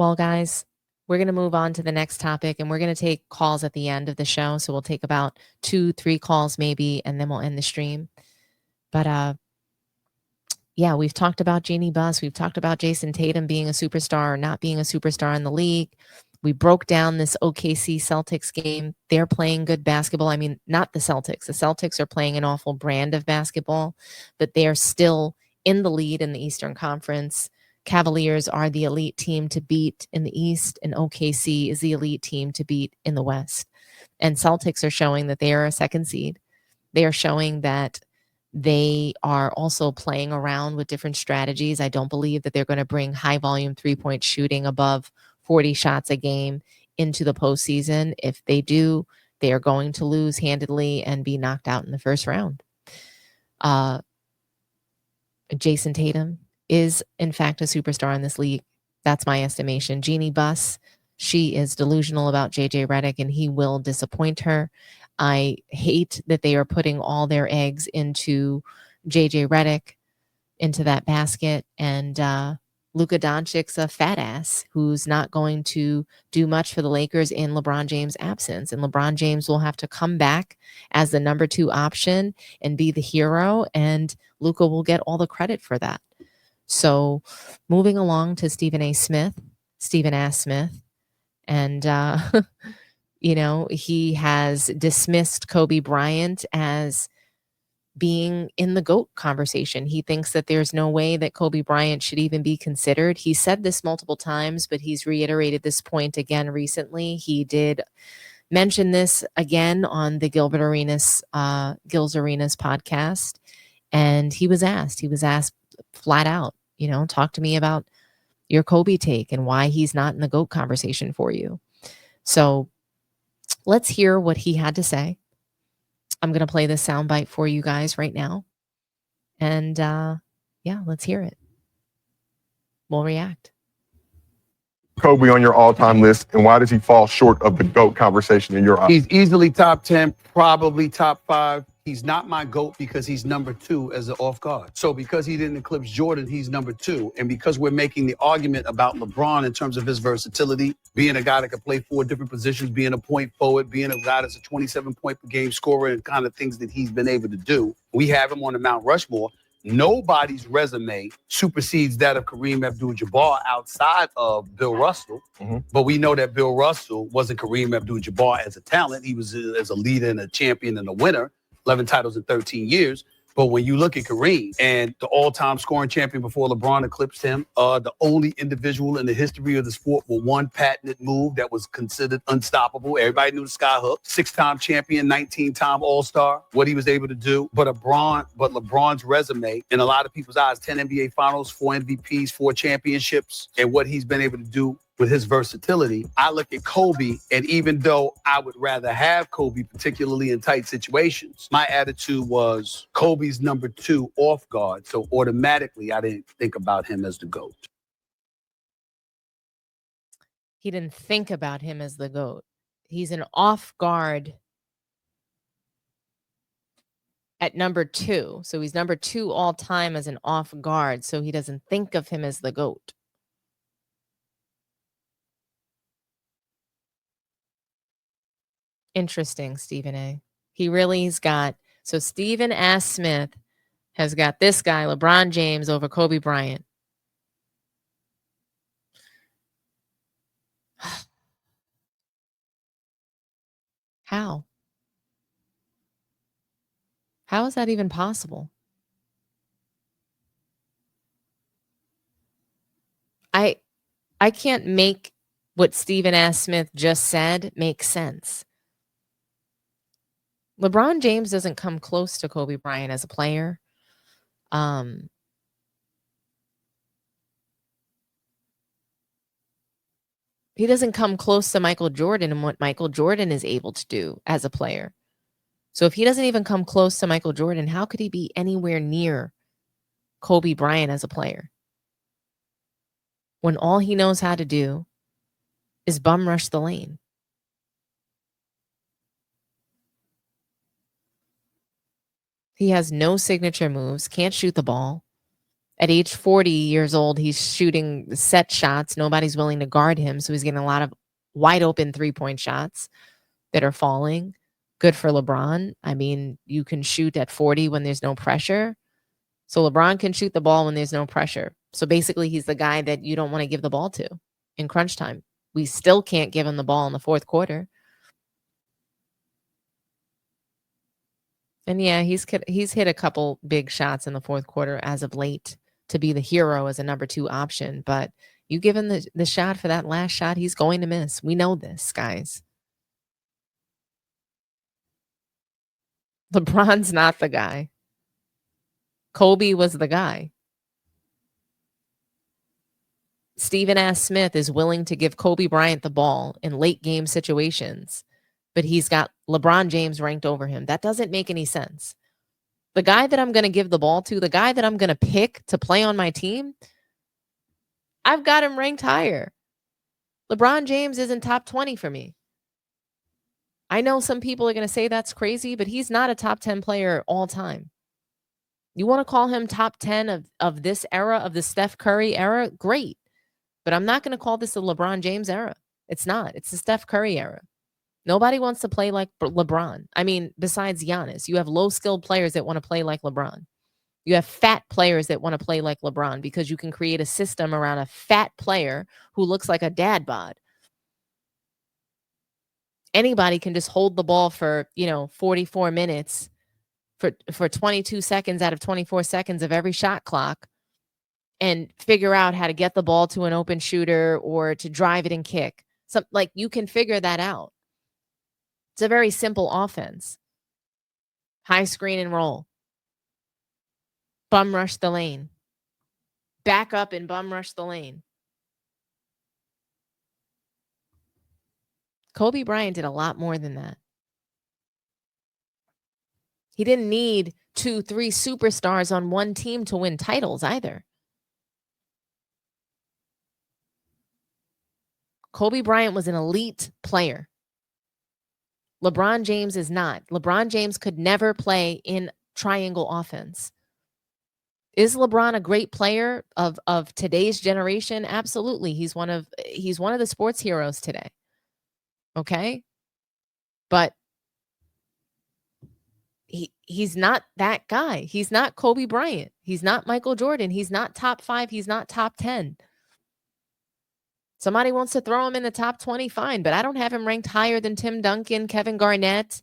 Well, guys, we're going to move on to the next topic, and we're going to take calls at the end of the show. So we'll take about 2-3 calls maybe, and then we'll end the stream. But yeah, we've talked about Jeannie Buss. We've talked about Jason Tatum being a superstar or not being a superstar in the league. We broke down this OKC Celtics game. They're playing good basketball. I mean, not the Celtics. The Celtics are playing an awful brand of basketball, but they are still in the lead in the Eastern Conference. Cavaliers are the elite team to beat in the East, and OKC is the elite team to beat in the West. And Celtics are showing that they are a second seed. They are showing that they are also playing around with different strategies. I don't believe that they're going to bring high volume 3-point shooting above 40 shots a game into the postseason. If they do, they are going to lose handedly and be knocked out in the first round. Jason Tatum is, in fact, a superstar in this league. That's my estimation. Jeannie Buss, she is delusional about JJ Redick, and he will disappoint her. I hate that they are putting all their eggs into JJ Redick, into that basket. And Luka Doncic's a fat ass who's not going to do much for the Lakers in LeBron James' absence. And LeBron James will have to come back as the number 2 option and be the hero. And Luka will get all the credit for that. So moving along to Stephen A. Smith. And, you know, he has dismissed Kobe Bryant as being in the GOAT conversation. He thinks that there's no way that Kobe Bryant should even be considered. He said this multiple times, but he's reiterated this point again recently. He did mention this again on the Gils Arena's podcast. And he was asked flat out, you know, talk to me about your Kobe take and why he's not in the GOAT conversation for you. So let's hear what he had to say. I'm going to play this soundbite for you guys right now. And yeah, let's hear it. We'll react. Kobe on your all-time list, and why does he fall short of the GOAT conversation in your eyes? He's easily top 10, probably top 5. He's not my GOAT because he's number 2 as an off guard. So because he didn't eclipse Jordan, he's number 2. And because we're making the argument about LeBron in terms of his versatility, being a guy that can play 4 different positions, being a point forward, being a guy that's a 27-point per game scorer, and kind of things that he's been able to do, we have him on the Mount Rushmore. Nobody's resume supersedes that of Kareem Abdul-Jabbar outside of Bill Russell. Mm-hmm. But we know that Bill Russell wasn't Kareem Abdul-Jabbar as a talent. He was as a leader and a champion and a winner, 11 titles in 13 years. But when you look at Kareem and the all-time scoring champion before LeBron eclipsed him, the only individual in the history of the sport with one patented move that was considered unstoppable. Everybody knew the skyhook. 6-time champion, 19-time all-star, what he was able to do. But LeBron's resume, in a lot of people's eyes, 10 NBA finals, 4 MVPs, 4 championships, and what he's been able to do with his versatility. I look at Kobe, and even though I would rather have Kobe, particularly in tight situations, my attitude was Kobe's number 2 off guard. So automatically, I didn't think about him as the GOAT. He didn't think about him as the GOAT. He's an off guard at number 2. So he's number 2 all time as an off guard. So he doesn't think of him as the GOAT. Interesting, Stephen A. So Stephen S. Smith has got this guy, LeBron James, over Kobe Bryant. How? How is that even possible? I can't make what Stephen S. Smith just said make sense. LeBron James doesn't come close to Kobe Bryant as a player. He doesn't come close to Michael Jordan and what Michael Jordan is able to do as a player. So if he doesn't even come close to Michael Jordan, how could he be anywhere near Kobe Bryant as a player? When all he knows how to do is bum rush the lane. He has no signature moves, can't shoot the ball. At age 40 years old, he's shooting set shots. Nobody's willing to guard him. So he's getting a lot of wide open 3-point shots that are falling. Good for LeBron. I mean, you can shoot at 40 when there's no pressure. So LeBron can shoot the ball when there's no pressure. So basically, he's the guy that you don't want to give the ball to in crunch time. We still can't give him the ball in the fourth quarter. And yeah, he's hit a couple big shots in the fourth quarter as of late to be the hero as a number 2 option. But you give him the shot for that last shot, he's going to miss. We know this, guys. LeBron's not the guy. Kobe was the guy. Stephen S. Smith is willing to give Kobe Bryant the ball in late game situations, but he's got LeBron James ranked over him. That doesn't make any sense. The guy that I'm going to give the ball to, the guy that I'm going to pick to play on my team, I've got him ranked higher. LeBron James isn't top 20 for me. I know some people are going to say that's crazy, but he's not a top 10 player all time. You want to call him top 10 of this era, of the Steph Curry era? Great. But I'm not going to call this the LeBron James era. It's not. It's the Steph Curry era. Nobody wants to play like LeBron. I mean, besides Giannis, you have low-skilled players that want to play like LeBron. You have fat players that want to play like LeBron because you can create a system around a fat player who looks like a dad bod. Anybody can just hold the ball for, 44 minutes for 22 seconds out of 24 seconds of every shot clock and figure out how to get the ball to an open shooter or to drive it and kick. Like you can figure that out. It's a very simple offense. High screen and roll. Bum rush the lane. Back up and bum rush the lane. Kobe Bryant did a lot more than that. He didn't need 2, 3 superstars on one team to win titles either. Kobe Bryant was an elite player. LeBron James is not. LeBron James could never play in triangle offense. Is LeBron a great player of today's generation? Absolutely. He's one of the sports heroes today. Okay? But he's not that guy. He's not Kobe Bryant. He's not Michael Jordan. He's not top 5. He's not top 10. Somebody wants to throw him in the top 20, fine, but I don't have him ranked higher than Tim Duncan, Kevin Garnett.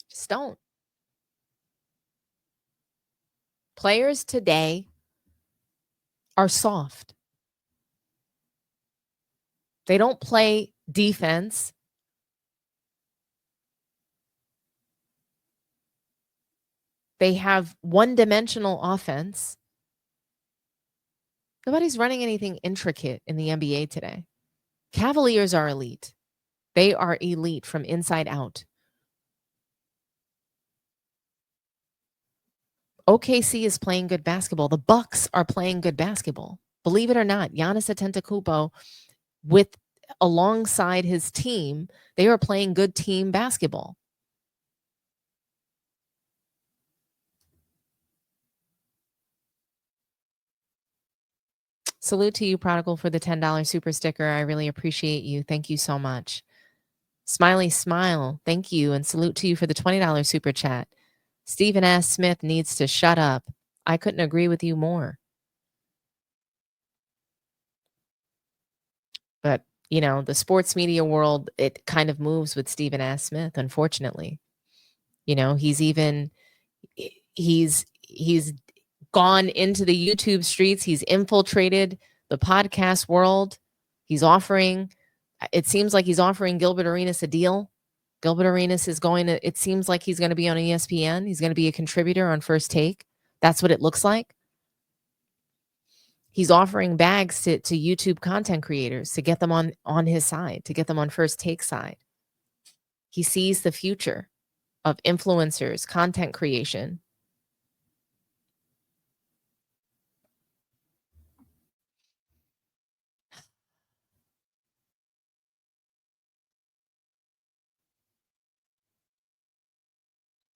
Just don't. Players today are soft. They don't play defense. They have one-dimensional offense. Nobody's running anything intricate in the NBA today. Cavaliers are elite. They are elite from inside out. OKC is playing good basketball. The Bucks are playing good basketball. Believe it or not, Giannis Antetokounmpo, alongside his team, they are playing good team basketball. Salute to you, Prodigal, for the $10 super sticker. I really appreciate you. Thank you so much. Smiley Smile, thank you. And salute to you for the $20 super chat. Stephen S. Smith needs to shut up. I couldn't agree with you more. But, the sports media world, it kind of moves with Stephen S. Smith, unfortunately. He's gone into the YouTube streets. He's infiltrated the podcast world. It seems like he's offering Gilbert Arenas a deal. Gilbert Arenas it seems like he's going to be on ESPN. He's going to be a contributor on First Take. That's what it looks like. He's offering bags to YouTube content creators to get them on his side, to get them on First Take side. He sees the future of influencers, content creation.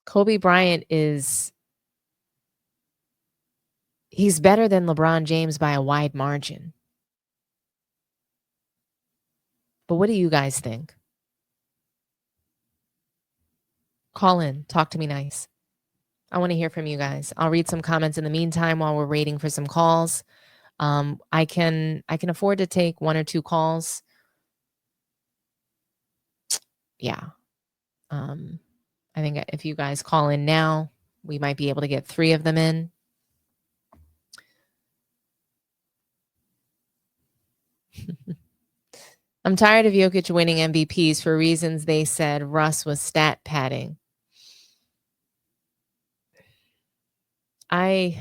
Kobe Bryant he's better than LeBron James by a wide margin. But what do you guys think? Call in, talk to me nice. I want to hear from you guys. I'll read some comments in the meantime while we're waiting for some calls. I can afford to take 1 or 2 calls. Yeah. I think if you guys call in now, we might be able to get 3 of them in. I'm tired of Jokic winning MVPs for reasons they said Russ was stat padding. I'm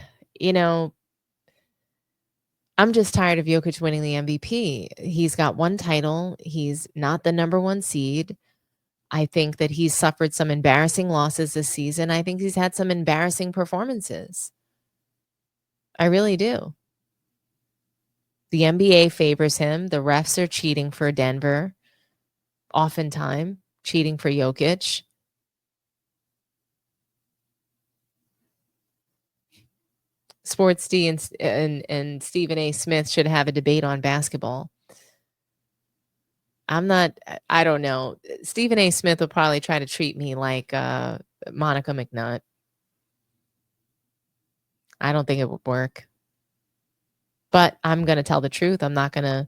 just tired of Jokic winning the MVP. He's got 1 title. He's not the number 1 seed. I think that he's suffered some embarrassing losses this season. I think he's had some embarrassing performances. I really do. The NBA favors him. The refs are cheating for Denver, oftentimes cheating for Jokic. Sports D and Stephen A. Smith should have a debate on basketball. I don't know. Stephen A. Smith will probably try to treat me like Monica McNutt. I don't think it would work. But I'm going to tell the truth. I'm not going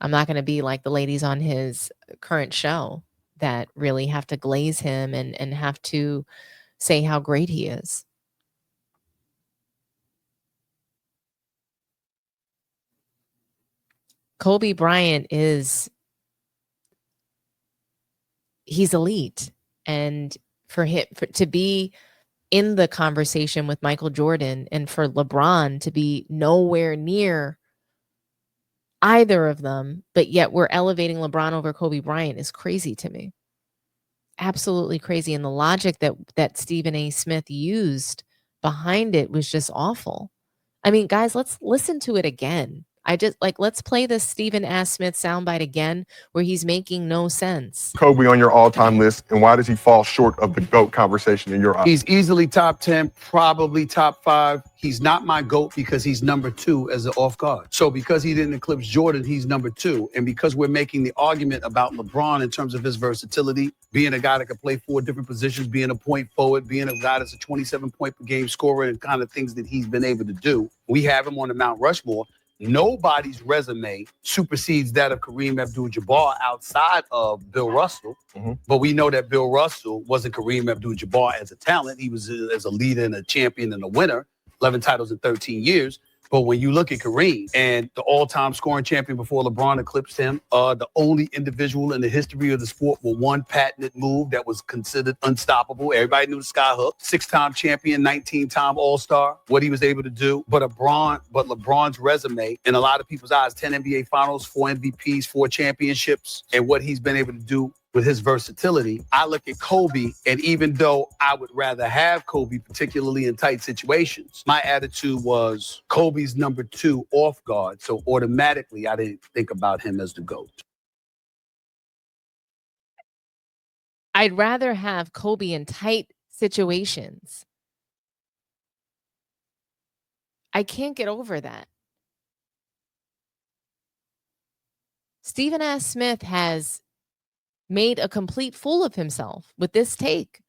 to be like the ladies on his current show that really have to glaze him and have to say how great he is. Kobe Bryant he's elite. And to be in the conversation with Michael Jordan and for LeBron to be nowhere near either of them, but yet we're elevating LeBron over Kobe Bryant is crazy to me. Absolutely crazy. And the logic that Stephen A. Smith used behind it was just awful. I mean, guys, let's listen to it again. Let's play this Stephen A. Smith soundbite again where he's making no sense. Kobe on your all-time list, and why does he fall short of the GOAT conversation in your eyes? He's easily top 10, probably top 5. He's not my GOAT because he's number 2 as an off guard. So because he didn't eclipse Jordan, he's number 2. And because we're making the argument about LeBron in terms of his versatility, being a guy that can play 4 different positions, being a point forward, being a guy that's a 27-point per game scorer, and kind of things that he's been able to do, we have him on the Mount Rushmore. Nobody's resume supersedes that of Kareem Abdul-Jabbar outside of Bill Russell. Mm-hmm. But we know that Bill Russell wasn't Kareem Abdul-Jabbar as a talent. He was as a leader and a champion and a winner, 11 titles in 13 years. But when you look at Kareem and the all-time scoring champion before LeBron eclipsed him, the only individual in the history of the sport with 1 patented move that was considered unstoppable. Everybody knew the sky hook. 6-time champion, 19-time all-star, what he was able to do. But LeBron's resume, in a lot of people's eyes, 10 NBA finals, 4 MVPs, 4 championships, and what he's been able to do with his versatility. I look at Kobe, and even though I would rather have Kobe, particularly in tight situations, my attitude was Kobe's number 2 off guard. So automatically, I didn't think about him as the GOAT. I'd rather have Kobe in tight situations. I can't get over that. Stephen A. Smith has made a complete fool of himself with this take.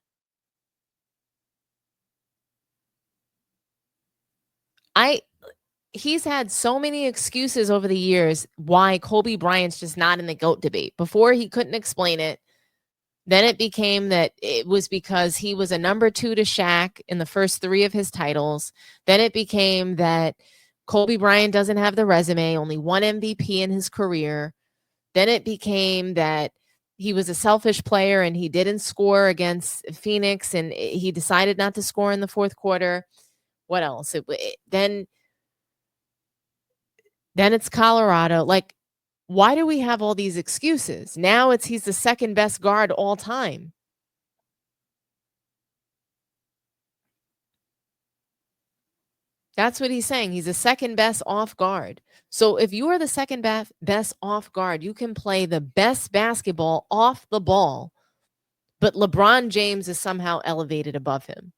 He's had so many excuses over the years why Kobe Bryant's just not in the GOAT debate. Before, he couldn't explain it. Then it became that it was because he was a number 2 to Shaq in the first 3 of his titles. Then it became that Kobe Bryant doesn't have the resume, only 1 MVP in his career. Then it became that he was a selfish player and he didn't score against Phoenix and he decided not to score in the 4th quarter. What else? Then it's Colorado. Like, why do we have all these excuses? Now he's the 2nd best guard all time. That's what he's saying. He's the 2nd best off guard. So if you are the 2nd best off guard, you can play the best basketball off the ball But LeBron James is somehow elevated above him.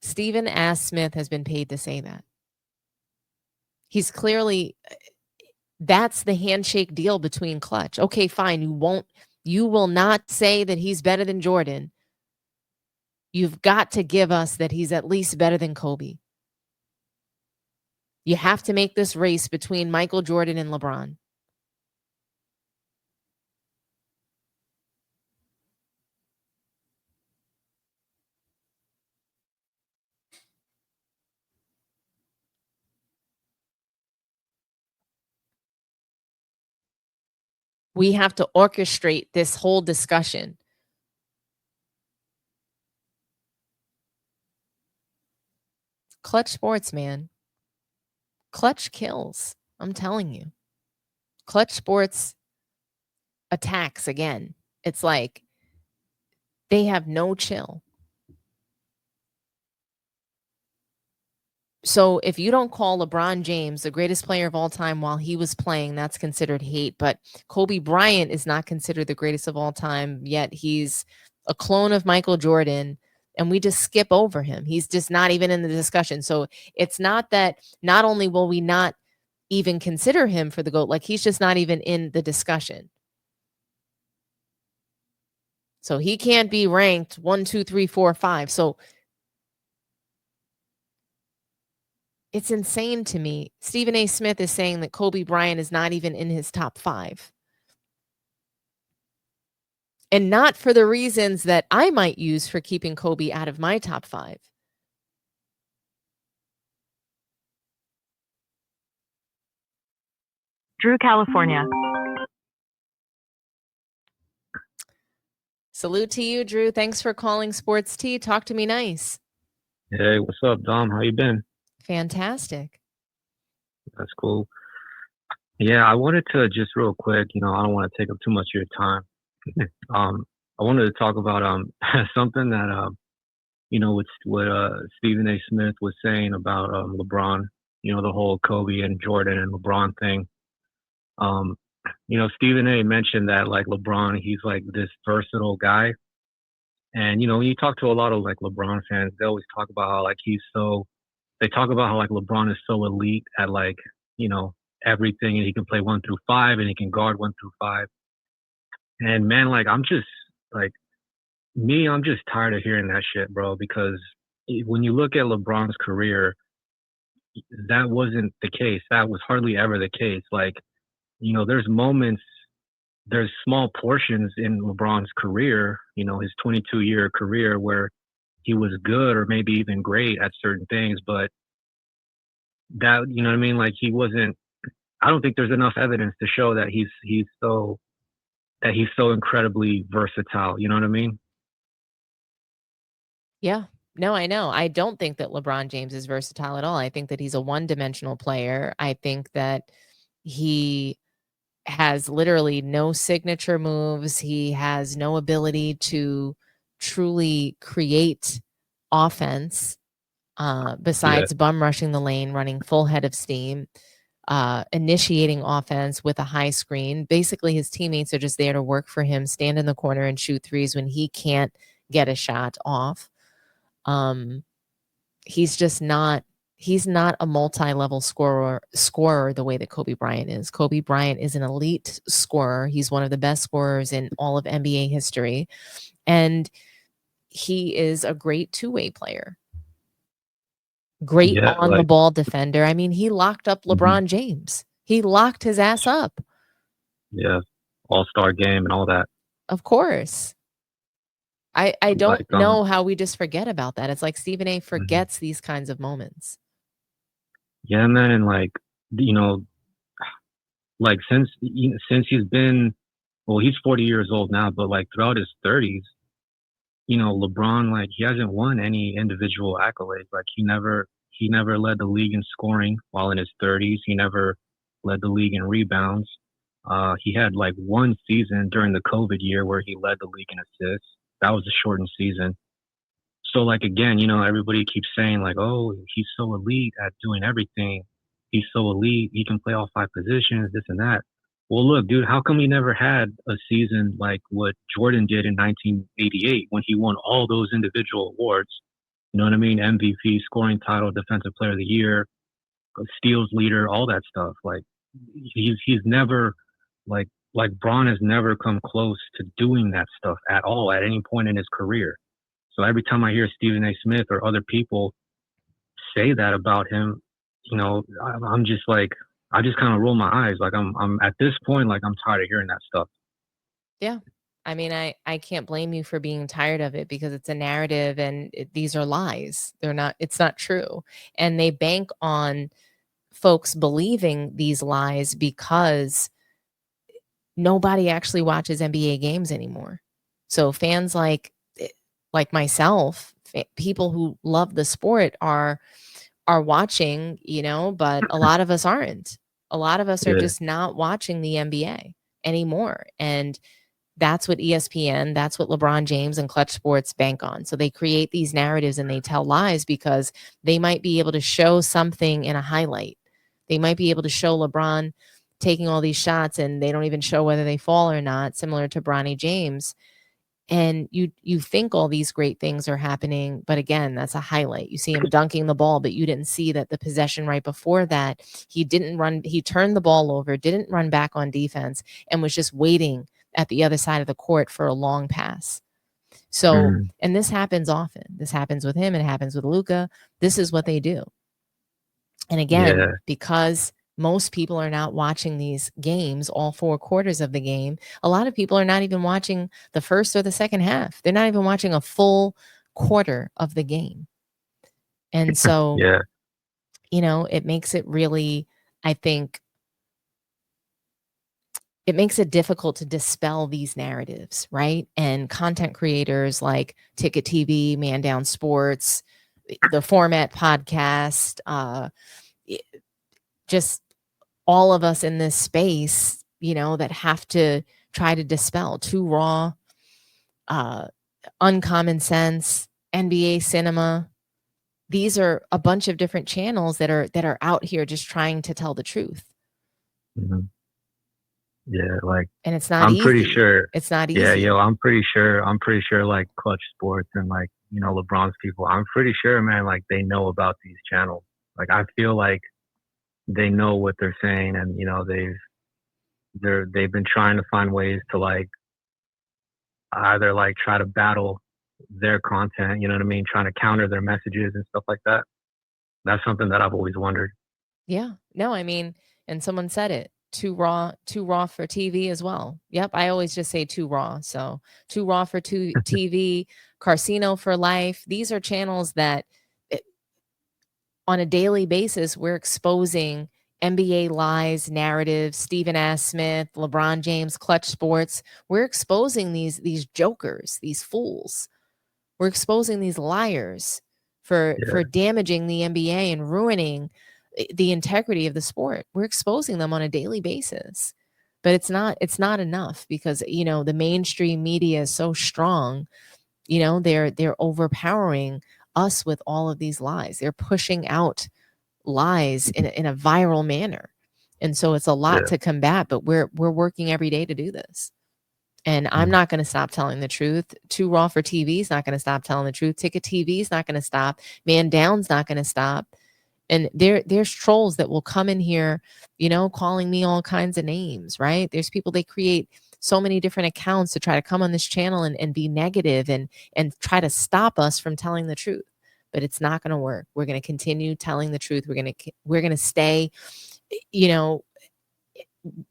Stephen A. Smith has been paid to say that. He's clearly, that's the handshake deal between Clutch. Okay, fine. You will not say that he's better than Jordan. You've got to give us that he's at least better than Kobe. You have to make this race between Michael Jordan and LeBron. We have to orchestrate this whole discussion. Clutch sports, man. Clutch kills. I'm telling you. Clutch sports attacks again. It's like they have no chill. So if you don't call LeBron James the greatest player of all time while he was playing, that's considered hate. But Kobe Bryant is not considered the greatest of all time, yet he's a clone of Michael Jordan, and we just skip over him. He's just not even in the discussion. So it's not that not only will we not even consider him for the GOAT, like he's just not even in the discussion. So he can't be ranked 1, 2, 3, 4, 5. So it's insane to me. Stephen A. Smith is saying that Kobe Bryant is not even in his top 5. And not for the reasons that I might use for keeping Kobe out of my top 5. Drew, California. Salute to you, Drew. Thanks for calling Sports Tea. Talk to me nice. Hey, what's up, Dom? How you been? Fantastic. That's cool. Yeah, I wanted to just real quick, I don't want to take up too much of your time. I wanted to talk about something that with what Stephen A. Smith was saying about LeBron, the whole Kobe and Jordan and LeBron thing. Stephen A. mentioned that like LeBron, he's like this versatile guy. And when you talk to a lot of like LeBron fans, they always talk about how like they talk about how like LeBron is so elite at like, everything, and he can play 1 through 5 and he can guard 1 through 5. And man, like I'm just tired of hearing that shit, bro, because when you look at LeBron's career, that wasn't the case. That was hardly ever the case. Like, there's small portions in LeBron's career, his 22-year career where he was good or maybe even great at certain things, but that, you know what I mean? Like I don't think there's enough evidence to show that he's so incredibly versatile. You know what I mean? Yeah. No, I know. I don't think that LeBron James is versatile at all. I think that he's a one-dimensional player. I think that he has literally no signature moves. He has no ability to truly create offense besides bum rushing the lane, running full head of steam, initiating offense with a high screen. Basically, his teammates are just there to work for him, stand in the corner and shoot threes when he can't get a shot off. He's not a multi-level scorer the way that Kobe Bryant is. Kobe Bryant is an elite scorer. He's one of the best scorers in all of NBA history. And he is a great two-way player. Great on the ball defender. I mean, he locked up LeBron James. He locked his ass up. Yeah. All-star game and all that. Of course. I don't know how we just forget about that. It's like Stephen A. forgets these kinds of moments. Yeah, man, and like like since he's been, well, he's 40 years old now, but like throughout his 30s, LeBron, like he hasn't won any individual accolades. Like he never led the league in scoring while in his 30s. He never led the league in rebounds. He had like one season during the COVID year where he led the league in assists. That was a shortened season. So like, again, everybody keeps saying like, oh, he's so elite at doing everything. He's so elite. He can play all 5 positions, this and that. well, look, dude, how come he never had a season like what Jordan did in 1988 when he won all those individual awards? You know what I mean? MVP, scoring title, defensive player of the year, steals leader, all that stuff. Like he's never like Braun has never come close to doing that stuff at all at any point in his career. So every time I hear Stephen A. Smith or other people say that about him, you know, I'm just like, I just kind of roll my eyes. Like I'm at this point, like I'm tired of hearing that stuff. Yeah. I mean, I can't blame you for being tired of it because it's a narrative and these are lies. It's not true. And they bank on folks believing these lies because nobody actually watches NBA games anymore. So fans like myself, people who love the sport are watching, but a lot of us aren't. A lot of us are Yeah. just not watching the NBA anymore. And that's what ESPN, that's what LeBron James and Clutch Sports bank on. So they create these narratives and they tell lies because they might be able to show something in a highlight. They might be able to show LeBron taking all these shots and they don't even show whether they fall or not, similar to Bronny James. And you think all these great things are happening, but again, that's a highlight. You see him dunking the ball, but you didn't see that the possession right before that, he turned the ball over, didn't run back on defense, and was just waiting at the other side of the court for a long pass. So, and this happens often. This happens with him, it happens with Luka. This is what they do. And again, because most people are not watching these games, all 4 quarters of the game. A lot of people are not even watching the first or the second half. They're not even watching a full quarter of the game. And so, it makes it really, I think, it makes it difficult to dispel these narratives, right? And content creators like Ticket TV, Man Down Sports, the Format Podcast, just all of us in this space, that have to try to dispel Too Raw, Uncommon Sense, NBA Cinema. These are a bunch of different channels that are out here just trying to tell the truth. Yeah, like, and it's not I'm easy. pretty sure. It's not easy. Yeah, I'm pretty sure like Clutch Sports and like, LeBron's people, I'm pretty sure, man, like they know about these channels. Like I feel like they know what they're saying and, they've been trying to find ways to like either like try to battle their content, you know what I mean? Trying to counter their messages and stuff like that. That's something that I've always wondered. Yeah. No, I mean, and someone said it. Too raw for TV as well. Yep, I always just say too raw. So too raw for TV, Carcino for life. These are channels that on a daily basis, we're exposing NBA lies, narratives, Stephen A. Smith, LeBron James, Clutch Sports. We're exposing these jokers, these fools. We're exposing these liars for damaging the NBA and ruining the integrity of the sport. We're exposing them on a daily basis. But it's not enough because, the mainstream media is so strong. They're overpowering us with all of these lies. They're pushing out lies in a viral manner. And so it's a lot to combat, but we're working every day to do this. And I'm not going to stop telling the truth. Too Raw for TV is not going to stop telling the truth. Ticket TV is not going to stop. Man Down's not going to stop. And there's trolls that will come in here, calling me all kinds of names, right? There's people, they create so many different accounts to try to come on this channel and be negative and try to stop us from telling the truth. But it's not going to work. We're going to continue telling the truth. We're going to stay,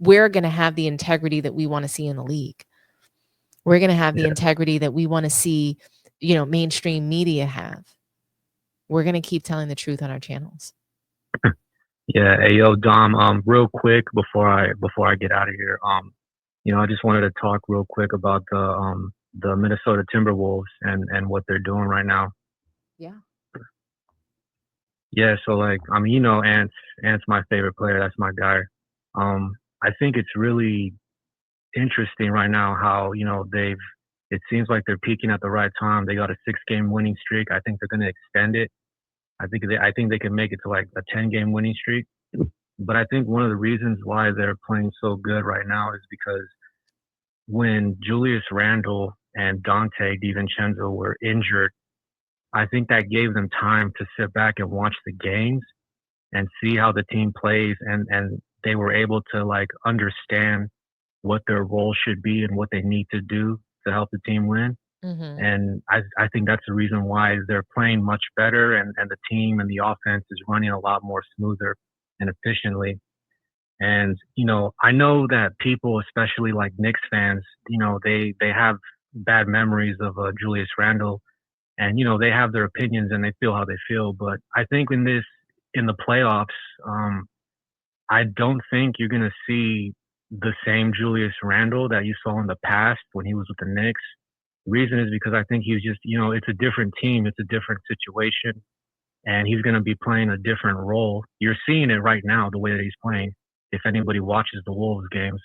we're going to have the integrity that we want to see in the league. We're going to have the integrity that we want to see, mainstream media have. We're going to keep telling the truth on our channels. Yeah. Hey, yo, Dom, real quick before I get out of here, I just wanted to talk real quick about the Minnesota Timberwolves and what they're doing right now. Yeah. Yeah. So like, Ant's my favorite player. That's my guy. I think it's really interesting right now how, it seems like they're peaking at the right time. They got a 6-game winning streak. I think they're going to extend it. I think they can make it to like a 10-game winning streak. But I think one of the reasons why they're playing so good right now is because when Julius Randle and Dante DiVincenzo were injured, I think that gave them time to sit back and watch the games and see how the team plays, and they were able to like understand what their role should be and what they need to do to help the team win. Mm-hmm. And I think that's the reason why they're playing much better, and the team and the offense is running a lot more smoother and efficiently. And, I know that people, especially like Knicks fans, they have bad memories of Julius Randle, and, they have their opinions and they feel how they feel. But I think in the playoffs, I don't think you're going to see the same Julius Randle that you saw in the past when he was with the Knicks. The reason is because I think he's just, it's a different team. It's a different situation. And he's going to be playing a different role. You're seeing it right now, the way that he's playing, if anybody watches the Wolves games.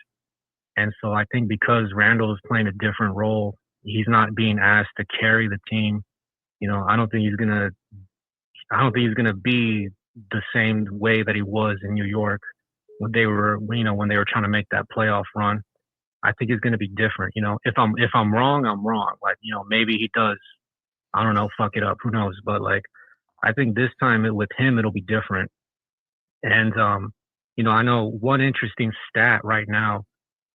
And so I think because Randle is playing a different role, he's not being asked to carry the team. I don't think he's going to be the same way that he was in New York when they were trying to make that playoff run. I think it's going to be different. If I'm wrong, I'm wrong. Like, maybe he does, I don't know, fuck it up. Who knows? But like, I think this time with him, it'll be different. And, I know one interesting stat right now,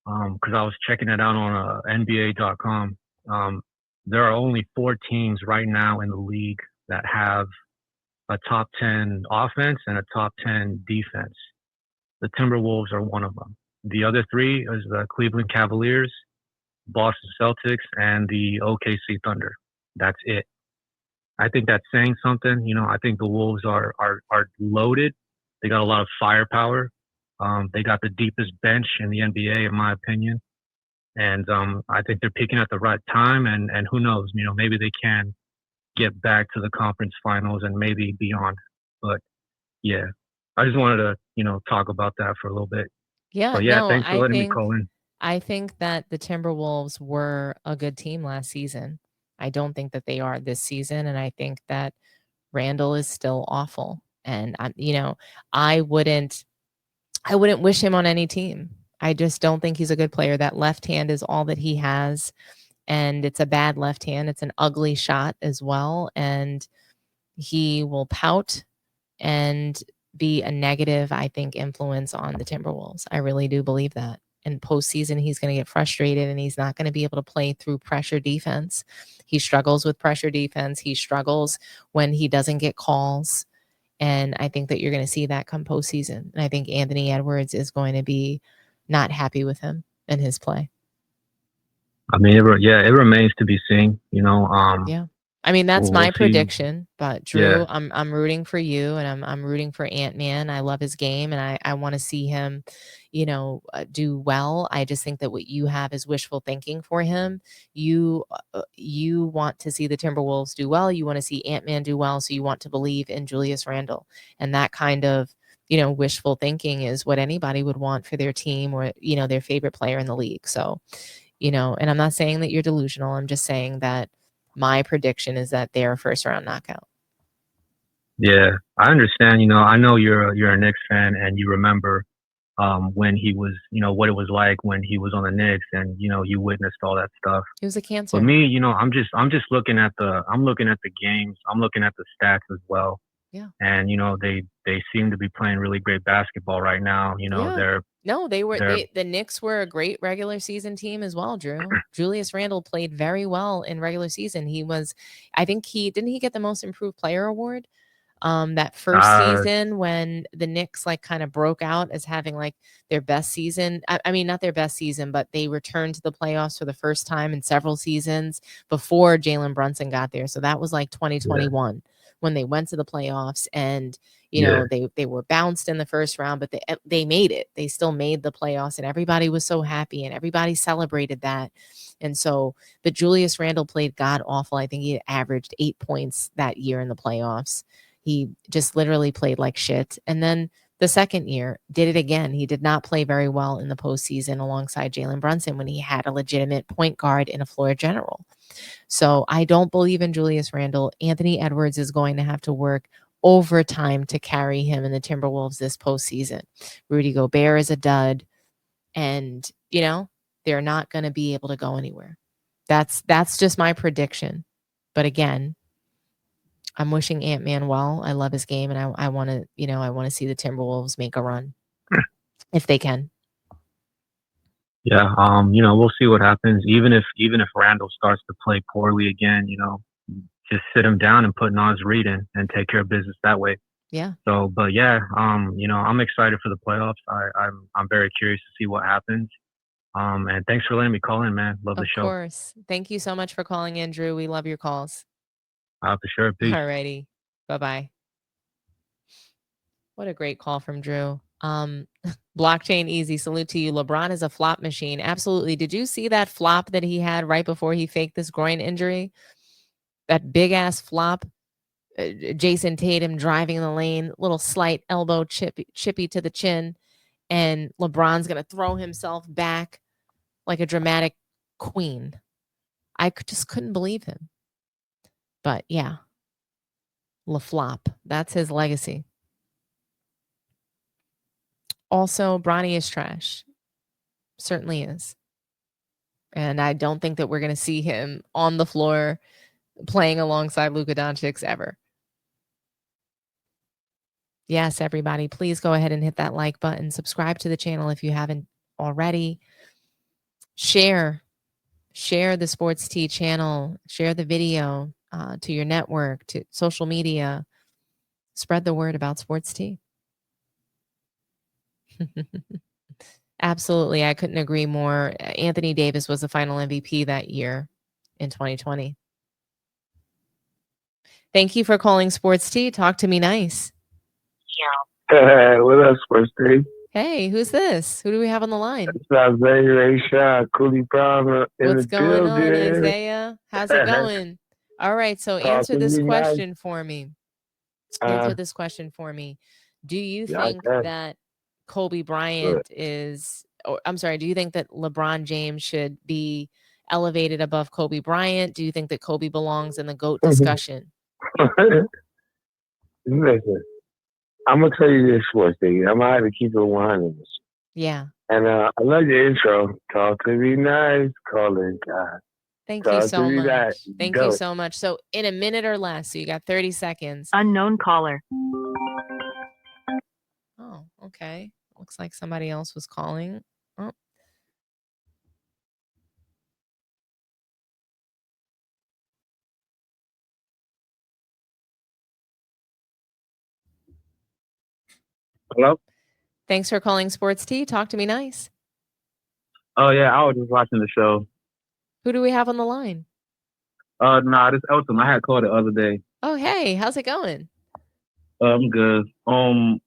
because I was checking it out on NBA.com. There are only 4 teams right now in the league that have a top 10 offense and a top 10 defense. The Timberwolves are one of them. The other 3 is the Cleveland Cavaliers, Boston Celtics, and the OKC Thunder. That's it. I think that's saying something. I think the Wolves are loaded. They got a lot of firepower. They got the deepest bench in the NBA, in my opinion. And I think they're peaking at the right time. And who knows, maybe they can get back to the conference finals and maybe beyond. But yeah, I just wanted to, talk about that for a little bit. Yeah, But yeah, no, thanks for letting me call in. I think that the Timberwolves were a good team last season. I don't think that they are this season, and I think that Randle is still awful. And I wouldn't wish him on any team. I just don't think he's a good player. That left hand is all that he has, and it's a bad left hand. It's an ugly shot as well, and he will pout and be a negative, I think, influence on the Timberwolves. I really do believe that. In postseason, he's going to get frustrated and he's not going to be able to play through pressure defense. He struggles with pressure defense. He struggles when he doesn't get calls. And I think that you're going to see that come postseason. And I think Anthony Edwards is going to be not happy with him and his play. I mean, it remains to be seen, Yeah. I mean, that's my prediction, but Drew, Yeah. I'm rooting for you, and I'm rooting for Ant-Man. I love his game, and I want to see him, do well. I just think that what you have is wishful thinking for him. You want to see the Timberwolves do well. You want to see Ant-Man do well, so you want to believe in Julius Randle, and that kind of wishful thinking is what anybody would want for their team or their favorite player in the league. So, and I'm not saying that you're delusional. I'm just saying that my prediction is that they're a first round knockout. Yeah, I understand. I know you're a Knicks fan, and you remember when he was, what it was like when he was on the Knicks, and you witnessed all that stuff. It was a cancer. For me, I'm just looking at the games. I'm looking at the stats as well. Yeah. And they seem to be playing really great basketball right now. Yeah. The Knicks were a great regular season team as well, Drew. Julius Randle played very well in regular season. I think didn't he get the most improved player award? That first season when the Knicks kind of broke out as having their best season. I mean, not their best season, but they returned to the playoffs for the first time in several seasons before Jalen Brunson got there. So that was 2021 when they went to the playoffs, and they were bounced in the first round, but they made it. They still made the playoffs, and everybody was so happy and everybody celebrated that. And so, but Julius Randle played god awful. I think he averaged 8 points that year in the playoffs. He just literally played like shit. And then the second year did it again. He did not play very well in the postseason alongside Jalen Brunson when he had a legitimate point guard and a floor general. So I don't believe in Julius Randle. Anthony Edwards is going to have to work overtime to carry him in the Timberwolves this postseason. Rudy Gobert is a dud, and they're not going to be able to go anywhere. That's just my prediction. But again, I'm wishing Ant-Man well. I love his game, and I want to, I want to see the Timberwolves make a run if they can. Yeah, we'll see what happens. Even if Randall starts to play poorly again, just sit him down and put Naz Reid in and take care of business that way. Yeah. So, but yeah, I'm excited for the playoffs. I'm very curious to see what happens. And thanks for letting me call in, man. Love the show. Of course. Thank you so much for calling in, Drew. We love your calls. For sure. Peace. All righty. Bye-bye. What a great call from Drew. Blockchain Easy, salute to you. LeBron is a flop machine. Absolutely. Did you see that flop that he had right before he faked this groin injury? That big ass flop. Jason Tatum driving in the lane, little slight elbow chippy to the chin, and LeBron's going to throw himself back like a dramatic queen. I just couldn't believe him. But yeah, LaFlop, that's his legacy. Also, Bronny is trash. Certainly is. And I don't think that we're going to see him on the floor playing alongside Luka Doncic ever. Yes, everybody, please go ahead and hit that like button. Subscribe to the channel if you haven't already. Share the Sports Tea channel. Share the video to your network, to social media. Spread the word about Sports Tea. Absolutely. I couldn't agree more. Anthony Davis was the final MVP that year in 2020. Thank you for calling Sports Tea. Talk to me nice. Hey, what up, Sports Tea? Hey, who's this? Who do we have on the line? It's Isaiah Shot, Coolie Brown in What's the going on, building. Isaiah? How's it going? All right, so answer this question for me. Answer this question for me. Do you think that Kobe Bryant is, or I'm sorry, do you think that LeBron James should be elevated above Kobe Bryant? Do you think that Kobe belongs in the GOAT discussion? Listen, I'm going to tell you this, Sports Tea. I'm going to have to keep it 100. Yeah. And I love your intro. Talk to me nice, calling God. Thank you so much. Thank you so much. So in a minute or less, so you got 30 seconds. Unknown caller. Oh, okay. Looks like somebody else was calling. Oh. Hello? Thanks for calling Sports Tea. Talk to me nice. Oh, yeah. I was just watching the show. Who do we have on the line? This is Elton. I had called the other day. Oh, hey. How's it going? I'm good. So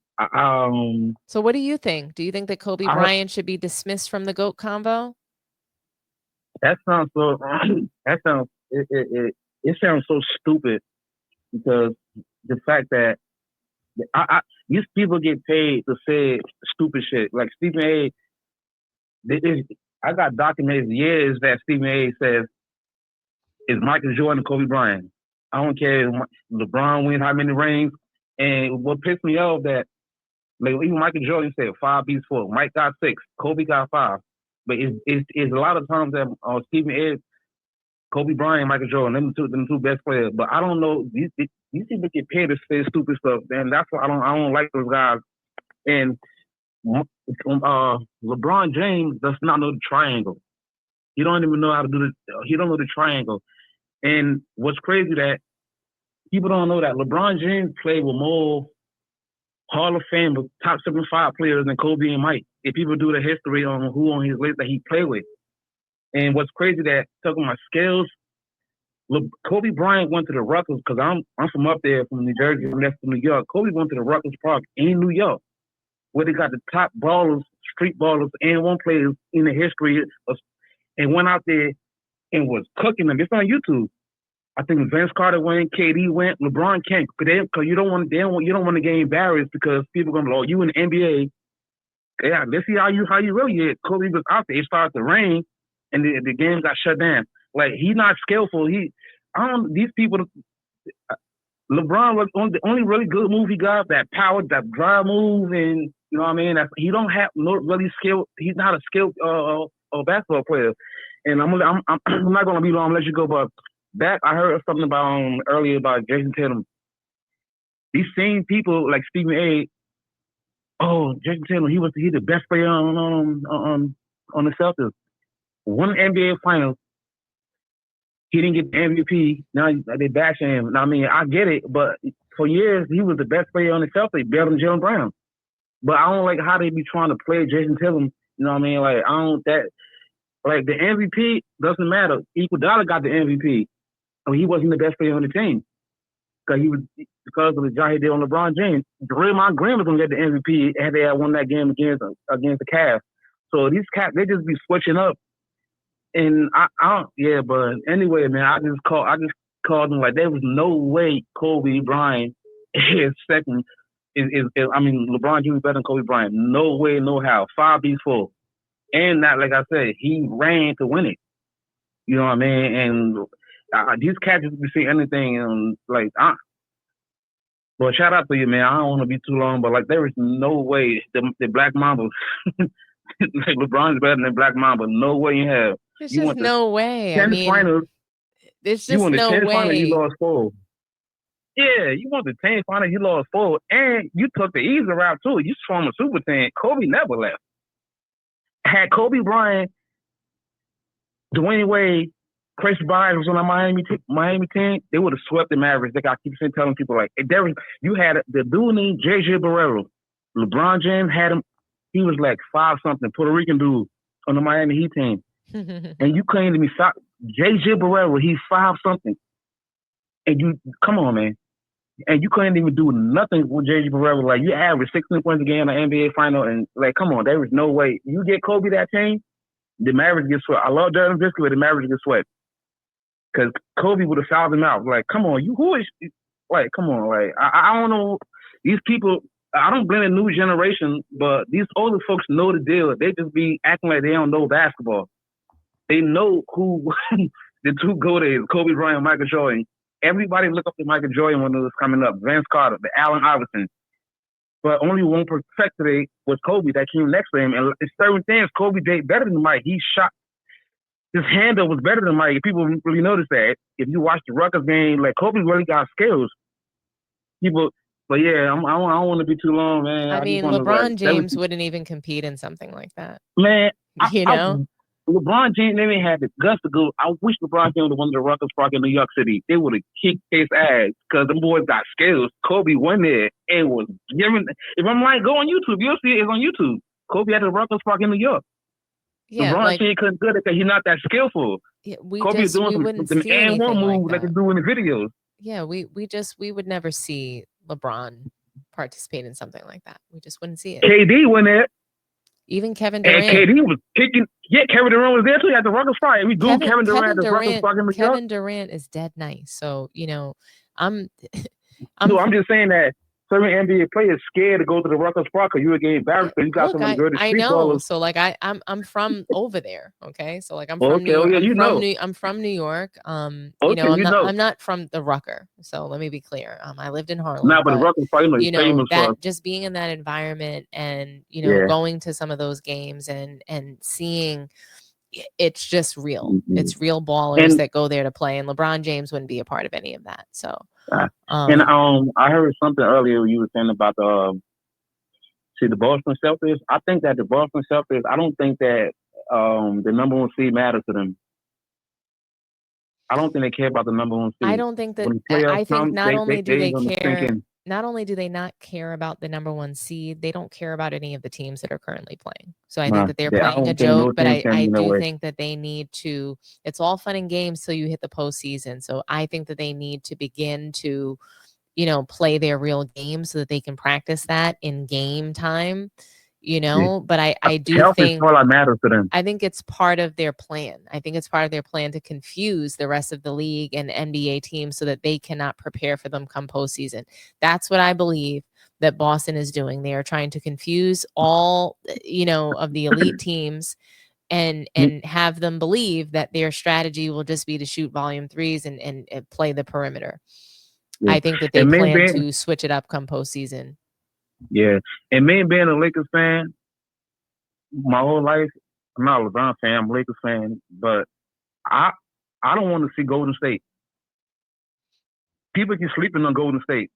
what do you think? Do you think that Kobe Bryant should be dismissed from the GOAT convo? That sounds so. It sounds so stupid because the fact that these people get paid to say stupid shit. Like Stephen A. I got documented years that Stephen A. says is Michael Jordan and Kobe Bryant. I don't care if LeBron wins how many rings. And what pissed me off that, like, even Michael Jordan said 5 beats 4. Mike got 6. Kobe got 5. But it's a lot of times that Stephen A. Kobe Bryant, Michael Jordan, them two best players. But I don't know. These people get paid to say stupid stuff, and that's why I don't like those guys. And LeBron James does not know the triangle. He don't even know how to do he don't know the triangle. And what's crazy that people don't know that LeBron James played with more Hall of Fame, top 75 players than Kobe and Mike. If people do the history on who on his list that he played with. And what's crazy that, talking about skills, Kobe Bryant went to the Rutgers, because I'm from up there, from New Jersey, from next to New York. Kobe went to the Rutgers Park in New York, where they got the top ballers, street ballers, and one players in the history, and went out there and was cooking them. It's on YouTube. I think Vince Carter went, KD went, LeBron can't, because you don't want to get embarrassed because people are gonna be like, oh, you in the NBA. Yeah, let's see how you really hit. Kobe was out there. It started to rain, and the game got shut down. Like, he's not skillful. These people. LeBron was the only really good move he got, that power, that drive move, and you know what I mean. He don't have no really skill. He's not a skilled basketball player. And I'm not gonna be long. Let you go. But back, I heard something about earlier about Jason Tatum. These same people like Stephen A. Oh, Jason Tatum, he's the best player on the Celtics. Won NBA Finals. He didn't get the MVP. Now they bashing him. Now, I mean, I get it, but for years he was the best player on the Celtics, better than Jalen Brown. But I don't like how they be trying to play Jason Tatum. You know what I mean? Like like the MVP doesn't matter. Iguodala got the MVP. I mean, he wasn't the best player on the team because of the job he did on LeBron James. Draymond Green was gonna get the MVP had they had won that game against the Cavs. So these cats, they just be switching up. And I don't, yeah, but anyway, man, I just called him like there was no way Kobe Bryant is second. I mean, LeBron James better than Kobe Bryant. No way, no how. 5v4, and not like I said, he ran to win it. You know what I mean? And these cats just be saying anything, and like, but shout out to you, man. I don't want to be too long, but like there is no way the Black Mamba, like LeBron's better than Black Mamba. No way in hell. There's just no way. I mean, finals, there's just no way. Finals, you lost 4. Yeah, you won the 10 finals, you lost 4, and you took the easy route too. You swung a super team. Kobe never left. Had Kobe Bryant, Dwayne Wade, Chris Bryant was on the Miami team, they would have swept the Mavericks. Like I keep telling people, like you had the dude named JJ Barrero. LeBron James had him. He was like 5-something, Puerto Rican dude on the Miami Heat team. And you claim to me, JJ Barrero, he's 5-something. And you, come on, man. And you couldn't even do nothing with JJ Barrero. Like, you average 16 points a game in the NBA final, and, like, come on, there was no way. You get Kobe that team, the Mavericks get swept. I love Jordan Biscuit, but the Mavericks get swept. Because Kobe would have fouled him out. Like, come on, who is, like, come on. Like, I don't know. These people, I don't blame the new generation, but these older folks know the deal. They just be acting like they don't know basketball. They know who the two go-to is, Kobe Bryant and Michael Jordan. Everybody look up to Michael Jordan when it was coming up. Vince Carter, the Allen Iverson. But only one perfected was Kobe that came next to him. And it's certain things Kobe did better than Mike. He shot. His handle was better than Mike. People really notice that. If you watch the Rutgers game, like Kobe really got skills. But yeah, I don't want to be too long, man. I mean, LeBron James wouldn't even compete in something like that. Man, you know? LeBron James, they didn't have the guts to go. I wish LeBron James would have won the Rutgers Park in New York City. They would have kicked his ass because them boys got skills. Kobe went there and was giving. If I'm like, go on YouTube, you'll see it's on YouTube. Kobe had the Rutgers Park in New York. Yeah, LeBron James couldn't do it because he's not that skillful. Yeah, Kobe is doing some and one moves like they do in the videos. Yeah, we would never see LeBron participate in something like that. We just wouldn't see it. KD went there. Even Kevin Durant. And KD was kicking. Yeah, Kevin Durant was there too at the Rutgers Park. We do Kevin Durant at the Rutgers Park in New York. Kevin Durant is dead nice. So, you know, I'm just saying that certain NBA players scared to go to the Rutgers Park because you would get embarrassed. You got some of the greatest I know. Ballers. So like I'm from over there. Okay. So like I'm from New York. Okay, I'm from New York. Okay, I'm not from the Rucker. So let me be clear. I lived in Harlem. But the Rutgers Park, you know, that just being in that environment and, you know, going to some of those games and seeing it's just real. Mm-hmm. It's real ballers that go there to play, and LeBron James wouldn't be a part of any of that. So, I heard something earlier you were saying about the Boston Celtics. I think that the Boston Celtics. I don't think that the number 1 seed matters to them. I don't think they care about the number 1 seed. I don't think that. I think not only do they care. Not only do they not care about the number 1 seed, they don't care about any of the teams that are currently playing. So I think that they're playing a joke, but I do think that they need to, it's all fun and games till you hit the postseason. So I think that they need to begin to, you know, play their real game so that they can practice that in game time, you know, but I do think all that matters to them. I think it's part of their plan. I think it's part of their plan to confuse the rest of the league and NBA teams so that they cannot prepare for them come postseason. That's what I believe that Boston is doing. They are trying to confuse all, you know, of the elite teams and have them believe that their strategy will just be to shoot volume threes and play the perimeter. Yeah. I think that they And me plan being, to switch it up come postseason. yeah, and me being a Lakers fan, my whole life, I'm not a LeBron fan. I'm a Lakers fan, but I I don't want to see Golden State. People keep sleeping on Golden State.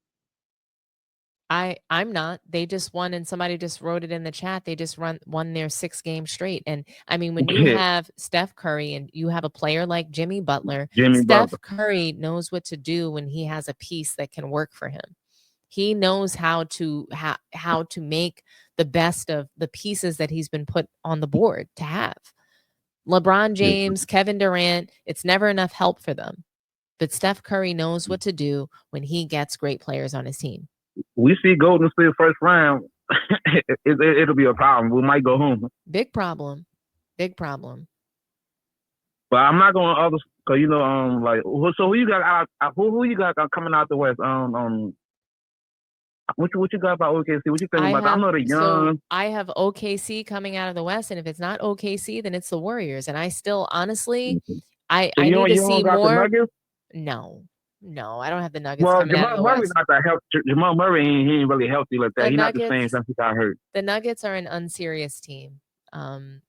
I'm not. They just won, and somebody just wrote it in the chat. They just won their 6 games straight. And I mean, when you have Steph Curry and you have a player like Jimmy Butler, Jimmy Steph Butler. Curry knows what to do when he has a piece that can work for him. He knows how to make the best of the pieces that he's been put on the board to have. LeBron James, Kevin Durant, it's never enough help for them. But Steph Curry knows what to do when he gets great players on his team. We see Golden State first round, it'll be a problem. We might go home. Big problem. Big problem. But I'm not going to others because like so who you got out? Who you got coming out the West? What you got about OKC? What you think about that? I know they're young. So I have OKC coming out of the West, and if it's not OKC, then it's the Warriors. And I still, honestly, I need to see more. No, I don't have the Nuggets coming out of the West. Murray's not that healthy. Jamal Murray he ain't really healthy like that. He's not the same since he got hurt. The Nuggets are an unserious team. That's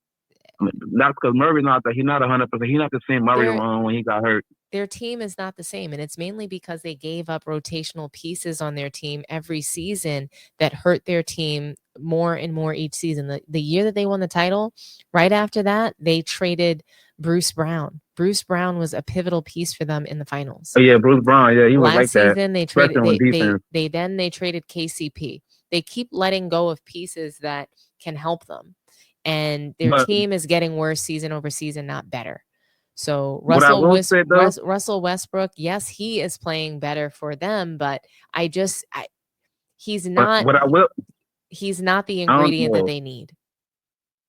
because Murray's not that. He's not 100%. He's not the same Murray when he got hurt. Their team is not the same, and it's mainly because they gave up rotational pieces on their team every season that hurt their team more and more each season. The year that they won the title, right after that, they traded Bruce Brown. Bruce Brown was a pivotal piece for them in the finals. Oh yeah, Bruce Brown. Yeah, he was like that. Last season, they traded KCP. They keep letting go of pieces that can help them, and their team is getting worse season over season, not better. So Russell Westbrook, yes, he is playing better for them, but he's not. He's not the ingredient that they need.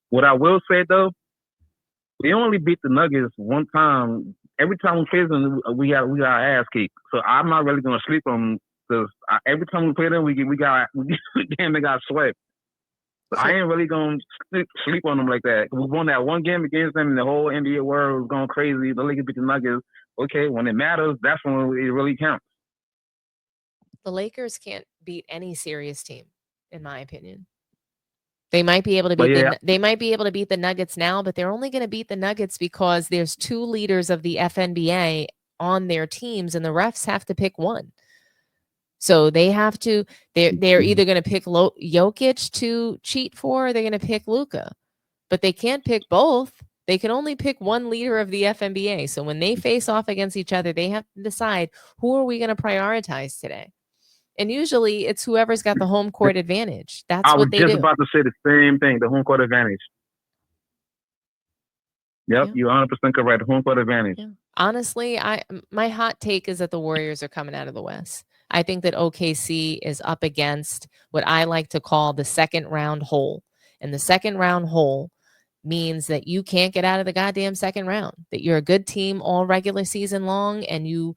What I will say though, we only beat the Nuggets one time. Every time we play them, we got our ass kicked. So I'm not really gonna sleep on them because every time we play them, we got swept. I ain't really gonna sleep on them like that. We won that one game against them, and the whole NBA world was going crazy. The Lakers beat the Nuggets. Okay, when it matters, that's when it really counts. The Lakers can't beat any serious team, in my opinion. They might be able to beat the Nuggets now, but they're only going to beat the Nuggets because there's 2 leaders of the FNBA on their teams, and the refs have to pick one. So they have to. They're either going to pick Jokic to cheat for, or they're going to pick Luka, but they can't pick both. They can only pick one leader of the FNBA. So when they face off against each other, they have to decide who are we going to prioritize today. And usually it's whoever's got the home court advantage. That's what they do. I was just about to say the same thing, the home court advantage. Yep, yeah. You're 100% correct. The home court advantage. Yeah. Honestly, my hot take is that the Warriors are coming out of the West. I think that OKC is up against what I like to call the second round hole. And the second round hole means that you can't get out of the goddamn second round, that you're a good team all regular season long, and you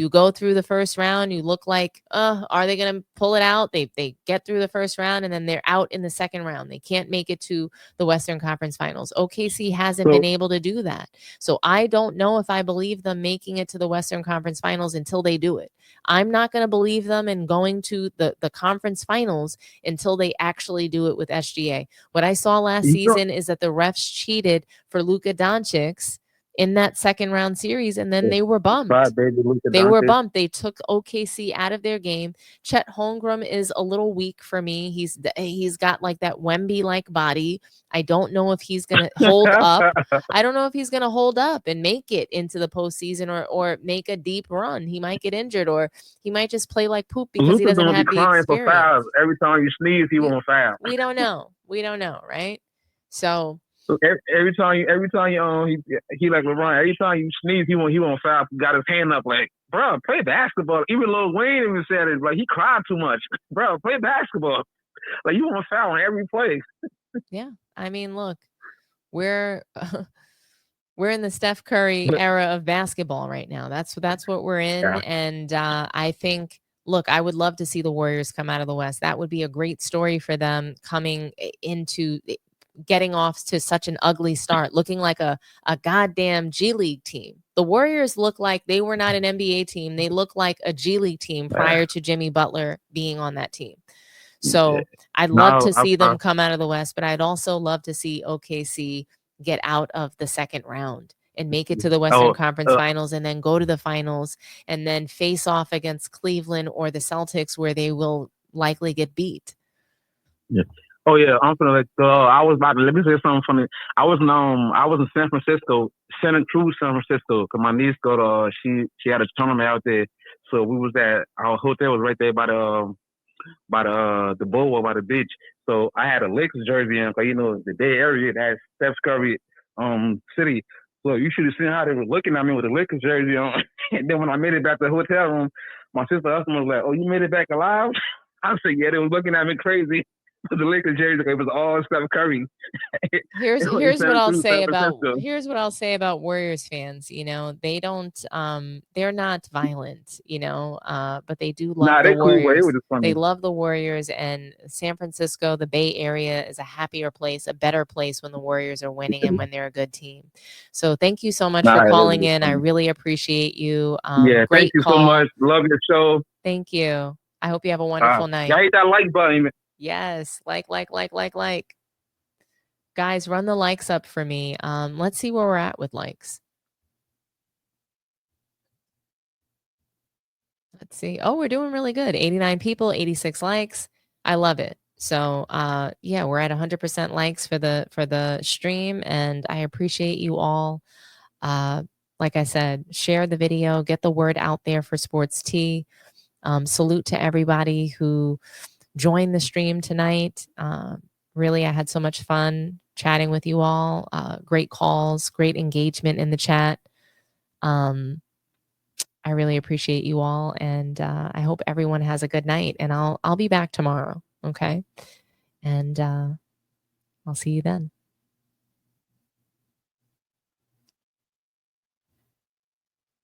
go through the first round, you look like, are they going to pull it out? They get through the first round, and then they're out in the second round. They can't make it to the Western Conference Finals. OKC hasn't been able to do that. So I don't know if I believe them making it to the Western Conference Finals until they do it. I'm not going to believe them in going to the conference finals until they actually do it with SGA. What I saw last season is that the refs cheated for Luka Doncic in that second round series, and then they were bummed. They took OKC out of their game. Chet Holmgren is a little weak for me. He's got like that Wemby-like body. I don't know if he's going to hold up. I don't know if he's going to hold up and make it into the postseason or make a deep run. He might get injured, or he might just play like poop because he doesn't have the experience. Every time you sneeze, he won't foul. We don't know, right? So every time you he like LeBron. Every time you sneeze, he won't foul. Got his hand up like, bro, play basketball. Even Lil Wayne even said it. Like, he cried too much. Bro, play basketball. Like, you won't foul on every play. Yeah, I mean, look, we're in the Steph Curry era of basketball right now. That's what we're in, and I think. Look, I would love to see the Warriors come out of the West. That would be a great story for them coming into getting off to such an ugly start, looking like a goddamn G League team. The Warriors look like they were not an NBA team. They look like a G League team prior to Jimmy Butler being on that team. So I'd love to see them come out of the West, but I'd also love to see OKC get out of the second round and make it to the Western Conference Finals and then go to the finals and then face off against Cleveland or the Celtics where they will likely get beat. Yeah. Oh yeah, I'm gonna let me say something funny. I was in San Francisco, Santa Cruz, San Francisco, because my niece she had a tournament out there. So we was at our hotel was right there by the boardwalk, by the beach. So I had a Lakers jersey on, because the Bay Area has Steph Curry city. So you should have seen how they were looking at me with the Lakers jersey on. And then when I made it back to the hotel room, my sister was like, "Oh, you made it back alive?" I said, "Yeah." They was looking at me crazy. The Lakers jersey, it was all Steph Curry. Here's what I'll say about Warriors fans. They don't they're not violent, but they do love the Warriors. Cool, they love the Warriors, and San Francisco, the Bay Area, is a happier place, a better place when the Warriors are winning and when they're a good team. So thank you so much for calling in. I really appreciate you. Great thank you call. so much. Love your show. Thank you. I hope you have a wonderful night. Y'all hit that like button. Yes, like. Guys, run the likes up for me. Let's see where we're at with likes. Let's see. Oh, we're doing really good. 89 people, 86 likes. I love it. So, yeah, we're at 100% likes for the stream, and I appreciate you all. Like I said, share the video, get the word out there for Sports Tea. Salute to everybody who joined the stream tonight. Really, I had so much fun chatting with you all. Great calls, great engagement in the chat. I really appreciate you all, and I hope everyone has a good night. And I'll be back tomorrow, okay? And I'll see you then.